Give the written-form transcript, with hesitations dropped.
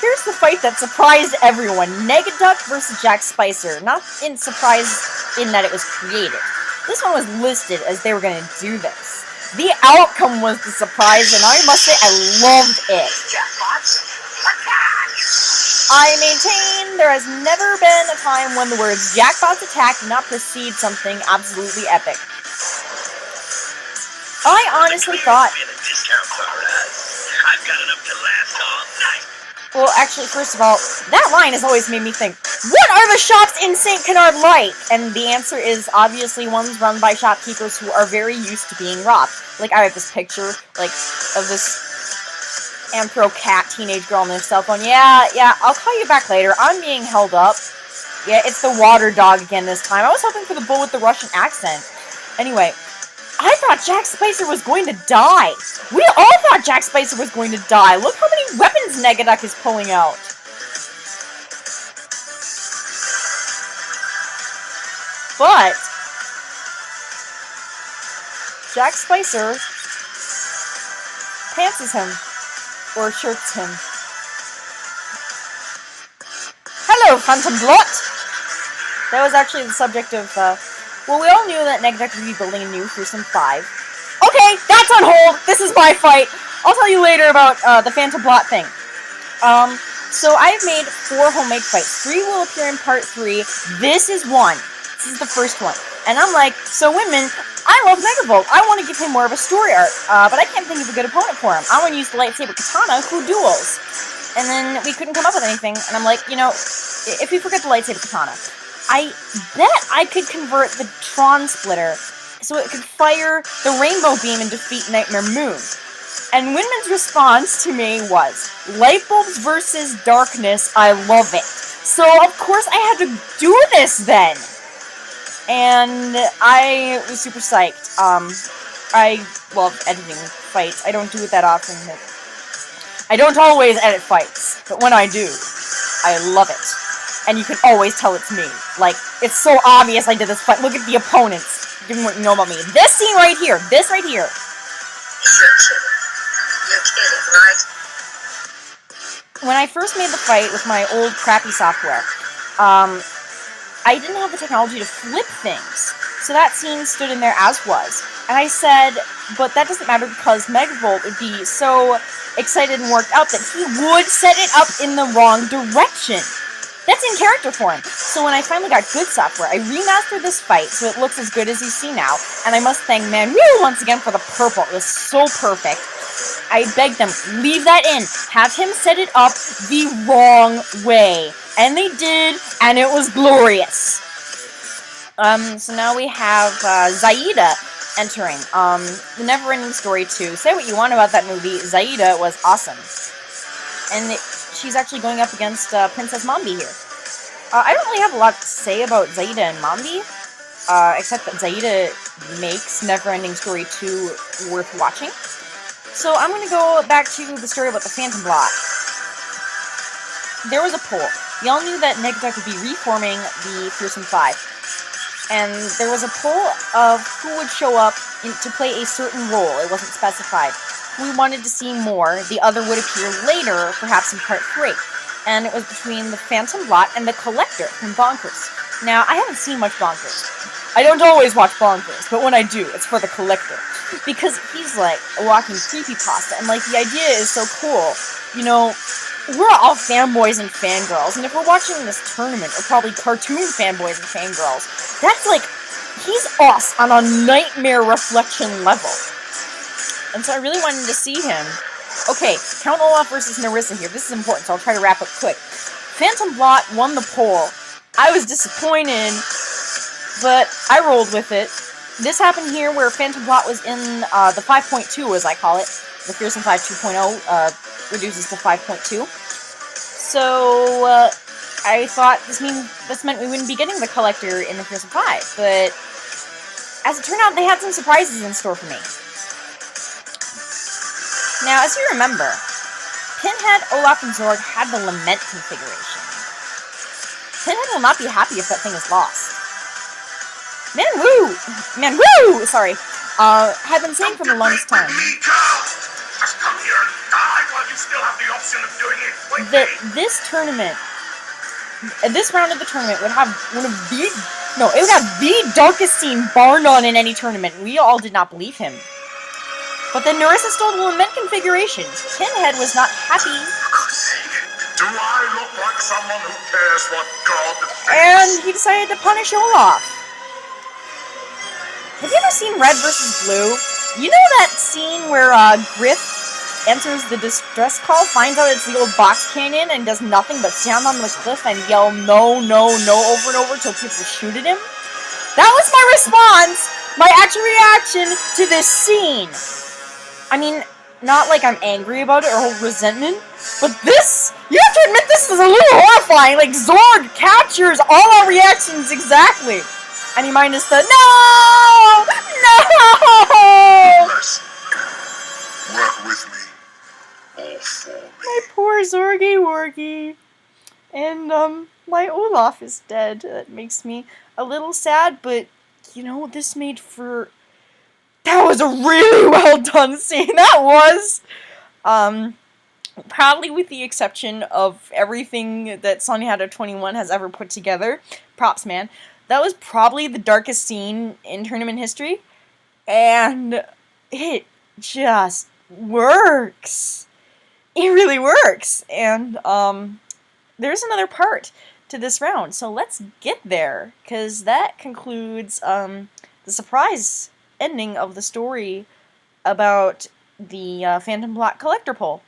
here's the fight that surprised everyone. Negaduck versus Jack Spicer. Not in surprise in that it was created. This one was listed as they were going to do this. The outcome was the surprise, and I must say I loved it. I maintain there has never been a time when the words Jackbots attack did not precede something absolutely epic. I honestly thought... Well, actually, first of all, that line has always made me think, what are the shops in St. Canard like? And the answer is obviously ones run by shopkeepers who are very used to being robbed. Like, I have this picture, like, of this Ampro cat teenage girl on their cell phone. Yeah, I'll call you back later. I'm being held up. Yeah, it's the water dog again this time. I was hoping for the bull with the Russian accent. Anyway, I thought Jack Spicer was going to die. We all thought Jack Spicer was going to die. Look how many weapons Negaduck is pulling out. But Jack Spicer pantses him, or shirts him. Hello, Phantom Blot! That was actually the subject of, well, we all knew that Negaduck would be building a new Fearsome 5. Okay, that's on hold! This is my fight! I'll tell you later about, the Phantom Blot thing. So I've made 4 homemade fights. 3 will appear in part 3. This is one. This is the first one. And I'm like, so Windman, I love Megavolt. I want to give him more of a story arc, but I can't think of a good opponent for him. I want to use the lightsaber katana, who duels. And then we couldn't come up with anything, and I'm like, you know, if we forget the lightsaber katana, I bet I could convert the Tron Splitter so it could fire the Rainbow Beam and defeat Nightmare Moon. And Windman's response to me was, light bulbs versus darkness, I love it. So, of course, I had to do this then. And I was super psyched. I love editing fights. I don't do it that often. I don't always edit fights, but when I do, I love it. And you can always tell it's me. Like, it's so obvious I did this fight. Look at the opponents. Give me what you know about me. This scene right here. This right here. You're kidding, right? When I first made the fight with my old crappy software, I didn't have the technology to flip things. So that scene stood in there as was. And I said, but that doesn't matter because Megavolt would be so excited and worked up that he would set it up in the wrong direction. That's in character for him. So when I finally got good software, I remastered this fight so it looks as good as you see now. And I must thank Manwhoooo once again for the purple. It was so perfect. I begged them, leave that in. Have him set it up the wrong way. And they did, and it was glorious. So now we have Zaida entering. The Neverending Story 2. Say what you want about that movie, Zaida was awesome. And she's actually going up against Princess Mombi here. I don't really have a lot to say about Zaida and Mombi, except that Zaida makes Neverending Story 2 worth watching. So I'm going to go back to the story about the Phantom Blot. There was a poll. Y'all knew that Negaduck would be reforming the Fearsome 5. And there was a poll of who would show up to play a certain role. It wasn't specified. We wanted to see more. The other would appear later, perhaps in part 3. And it was between the Phantom Blot and the Collector from Bonkers. Now, I haven't seen much Bonkers. I don't always watch Bonkers, but when I do, it's for the Collector. Because he's like a walking creepypasta, and like the idea is so cool. You know, we're all fanboys and fangirls, and if we're watching this tournament, we're probably cartoon fanboys and fangirls. That's like, he's us on a nightmare reflection level. And so I really wanted to see him. Okay, Count Olaf versus Nerissa here. This is important, so I'll try to wrap up quick. Phantom Blot won the poll. I was disappointed, but I rolled with it. This happened here where Phantom Blot was in the 5.2, as I call it. The Fearsome 5 2.0 reduces to 5.2. So I thought this meant we wouldn't be getting the Collector in the Fearsome 5, but as it turned out, they had some surprises in store for me. Now, as you remember, Pinhead, Olaf, and Zorg had the Lament configuration. Pinhead will not be happy if that thing is lost. Manwhoooo, sorry, had been saying for the longest time. Just come here and die while you still have the option of doing it quickly. That this tournament, this round of the tournament would have one of the, no, it would have the darkest scene bar none in any tournament. We all did not believe him. But then Narissa stole the lament configurations. Pinhead was not happy. For God's sake, do I look like someone who cares what God thinks? And he decided to punish Olaf. Have you ever seen Red vs. Blue? You know that scene where Griff answers the distress call, finds out it's the old box cannon, and does nothing but stand on the cliff and yell no, no, no over and over until people shoot at him? That was my response, my actual reaction to this scene. I mean, not like I'm angry about it or hold resentment, but this, you have to admit this is a little horrifying. Like, Zorg captures all our reactions exactly. I mean, minus the no! No! Listen, work with me, or for me. My poor Zorgy-Worgy. And, my Olaf is dead. That makes me a little sad, but, you know, this made for... That was a really well done scene, that was! Probably with the exception of everything that Sonya Hatter 21 has ever put together. Props, man. That was probably the darkest scene in tournament history. And it just works. It really works. And, there's another part to this round, so let's get there, because that concludes, the surprise ending of the story about the Phantom Black Collector Poll.